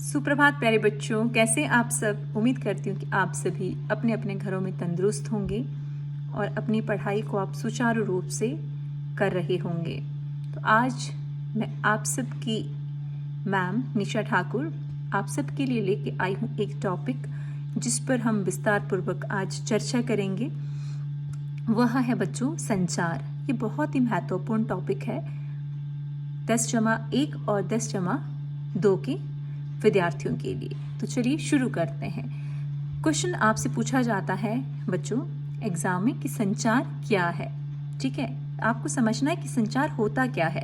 सुप्रभात प्यारे बच्चों, कैसे आप सब। उम्मीद करती हूँ कि आप सभी अपने अपने घरों में तंदुरुस्त होंगे और अपनी पढ़ाई को आप सुचारू रूप से कर रहे होंगे। तो आज मैं आप सबकी मैम निशा ठाकुर आप सबके लिए लेके आई हूँ एक टॉपिक जिस पर हम विस्तार पूर्वक आज चर्चा करेंगे। वह है बच्चों संचार। ये बहुत ही महत्वपूर्ण टॉपिक है 10+1 और 10+2 के विद्यार्थियों के लिए। तो चलिए शुरू करते हैं। क्वेश्चन आपसे पूछा जाता है बच्चों एग्जाम में कि संचार क्या है। ठीक है, आपको समझना है कि संचार होता क्या है।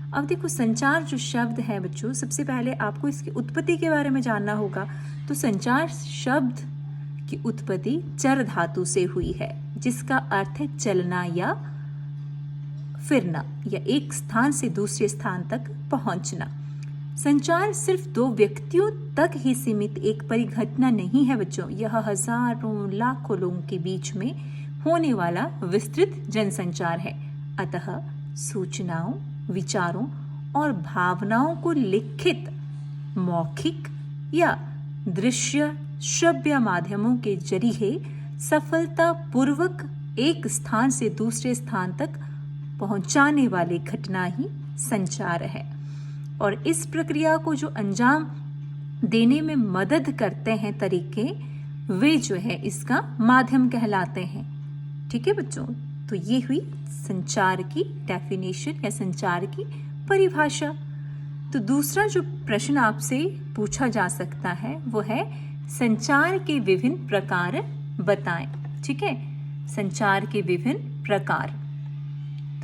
अब देखो, संचार जो शब्द है बच्चों, सबसे पहले आपको इसकी उत्पत्ति के बारे में जानना होगा। तो संचार शब्द की उत्पत्ति चर धातु से हुई है, जिसका अर्थ है चलना या फिरना या एक स्थान से दूसरे स्थान तक पहुंचना। संचार सिर्फ दो व्यक्तियों तक ही सीमित एक परिघटना नहीं है बच्चों, यह हजारों लाखों लोगों के बीच में होने वाला विस्तृत जनसंचार है। अतः सूचनाओं, विचारों और भावनाओं को लिखित, मौखिक या दृश्य श्रव्य माध्यमों के जरिए सफलतापूर्वक एक स्थान से दूसरे स्थान तक पहुंचाने वाली घटना ही संचार है। और इस प्रक्रिया को जो अंजाम देने में मदद करते हैं तरीके, वे जो है इसका माध्यम कहलाते हैं। ठीक है बच्चों, तो ये हुई संचार की डेफिनेशन या संचार की परिभाषा। तो दूसरा जो प्रश्न आपसे पूछा जा सकता है वो है संचार के विभिन्न प्रकार बताएं। ठीक है, संचार के विभिन्न प्रकार।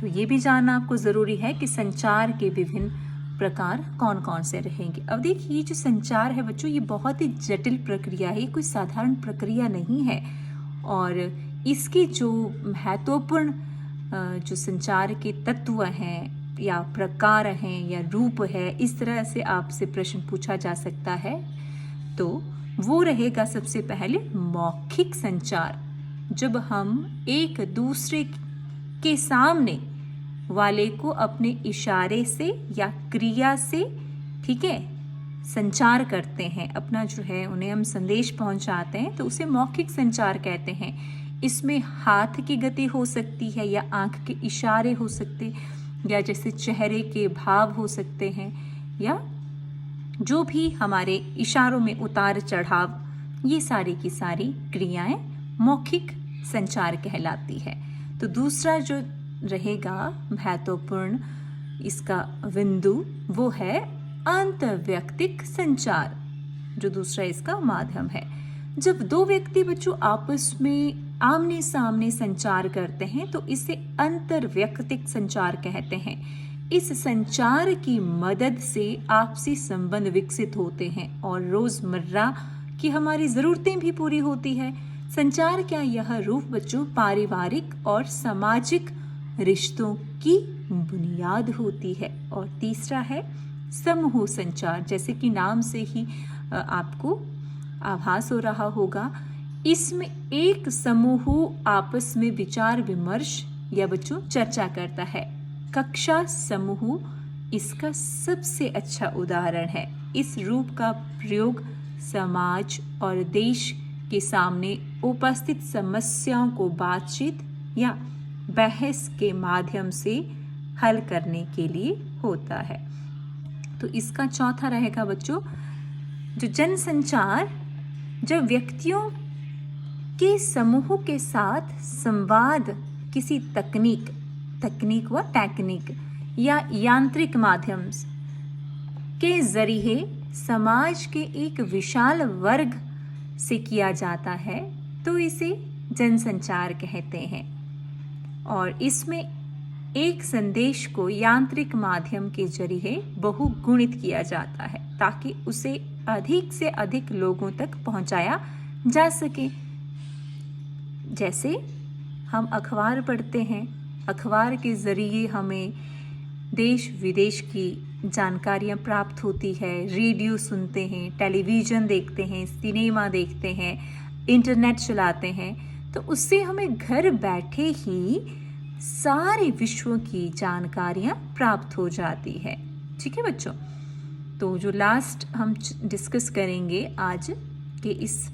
तो ये भी जानना आपको जरूरी है कि संचार के विभिन्न प्रकार कौन कौन से रहेंगे। अब देखिए, ये जो संचार है बच्चों, ये बहुत ही जटिल प्रक्रिया है, कोई साधारण प्रक्रिया नहीं है। और इसके जो महत्वपूर्ण जो संचार के तत्व हैं या प्रकार हैं या रूप है, इस तरह से आपसे प्रश्न पूछा जा सकता है। तो वो रहेगा सबसे पहले मौखिक संचार। जब हम एक दूसरे के सामने वाले को अपने इशारे से या क्रिया से, ठीक है, संचार करते हैं, अपना जो है उन्हें हम संदेश पहुंचाते हैं, तो उसे मौखिक संचार कहते हैं। इसमें हाथ की गति हो सकती है या आंख के इशारे हो सकते, या जैसे चेहरे के भाव हो सकते हैं, या जो भी हमारे इशारों में उतार चढ़ाव, ये सारी की सारी क्रियाएं मौखिक संचार कहलाती है। तो दूसरा जो रहेगा महत्वपूर्ण इसका बिंदु वो है अंतर्वैयक्तिक संचार, जो दूसरा इसका माध्यम है। जब दो व्यक्ति बच्चों आपस में आमने सामने संचार करते हैं तो इसे अंतर्वैयक्तिक संचार कहते हैं। इस संचार की मदद से आपसी संबंध विकसित होते हैं और रोजमर्रा की हमारी जरूरतें भी पूरी होती है। संचार क्या यह रूप बच्चों पारिवारिक और सामाजिक रिश्तों की बुनियाद होती है। और तीसरा है समूह संचार, जैसे कि नाम से ही आपको आभास हो रहा होगा। इसमें एक समूह आपस में विचार विमर्श या बच्चों चर्चा करता है। कक्षा समूह इसका सबसे अच्छा उदाहरण है। इस रूप का प्रयोग समाज और देश के सामने उपस्थित समस्याओं को बातचीत या बहस के माध्यम से हल करने के लिए होता है। तो इसका चौथा रहेगा बच्चों जो जनसंचार, जब व्यक्तियों के समूह के साथ संवाद किसी तकनीक व टेक्निक या यांत्रिक माध्यम के जरिए समाज के एक विशाल वर्ग से किया जाता है, तो इसे जनसंचार कहते हैं। और इसमें एक संदेश को यांत्रिक माध्यम के जरिए बहुगुणित किया जाता है ताकि उसे अधिक से अधिक लोगों तक पहुंचाया जा सके। जैसे हम अखबार पढ़ते हैं, अखबार के जरिए हमें देश विदेश की जानकारियाँ प्राप्त होती है, रेडियो सुनते हैं, टेलीविज़न देखते हैं, सिनेमा देखते हैं, इंटरनेट चलाते हैं, तो उससे हमें घर बैठे ही सारे विश्व की जानकारियाँ प्राप्त हो जाती है। ठीक है बच्चों, तो जो लास्ट हम डिस्कस करेंगे आज के इस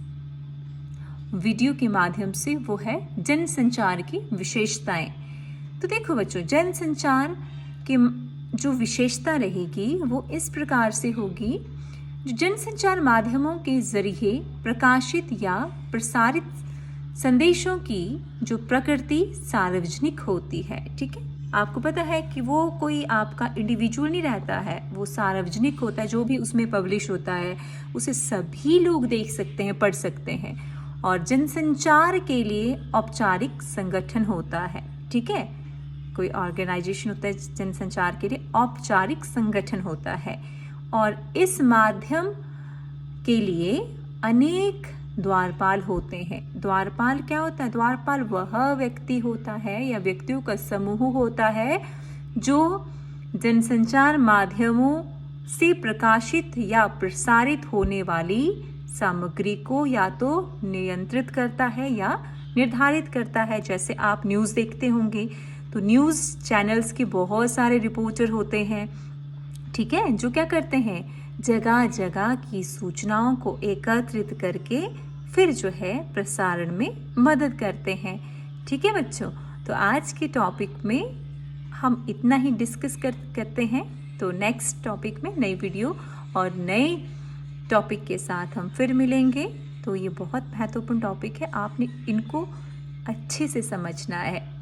वीडियो के माध्यम से वो है जनसंचार की विशेषताएं। तो देखो बच्चों, जनसंचार की जो विशेषता रहेगी वो इस प्रकार से होगी, जो जनसंचार माध्यमों के जरिए प्रकाशित या प्रसारित संदेशों की जो प्रकृति सार्वजनिक होती है। ठीक है, आपको पता है कि वो कोई आपका इंडिविजुअल नहीं रहता है, वो सार्वजनिक होता है। जो भी उसमें पब्लिश होता है उसे सभी लोग देख सकते हैं, पढ़ सकते हैं। और जनसंचार के लिए औपचारिक संगठन होता है। ठीक है, कोई ऑर्गेनाइजेशन होता है जनसंचार के लिए, औपचारिक संगठन होता है। और इस माध्यम के लिए अनेक द्वारपाल होते हैं। द्वारपाल क्या होता है? द्वारपाल वह व्यक्ति होता है या व्यक्तियों का समूह होता है जो जनसंचार माध्यमों से प्रकाशित या प्रसारित होने वाली सामग्री को या तो नियंत्रित करता है या निर्धारित करता है। जैसे आप न्यूज़ देखते होंगे तो न्यूज़ चैनल्स के बहुत सारे रिपोर्टर होते हैं, ठीक है, जो क्या करते हैं, जगह जगह की सूचनाओं को एकत्रित करके फिर जो है प्रसारण में मदद करते हैं। ठीक है बच्चों, तो आज के टॉपिक में हम इतना ही डिस्कस करते हैं। तो नेक्स्ट टॉपिक में नई वीडियो और नए टॉपिक के साथ हम फिर मिलेंगे। तो ये बहुत महत्वपूर्ण टॉपिक है, आपने इनको अच्छे से समझना है।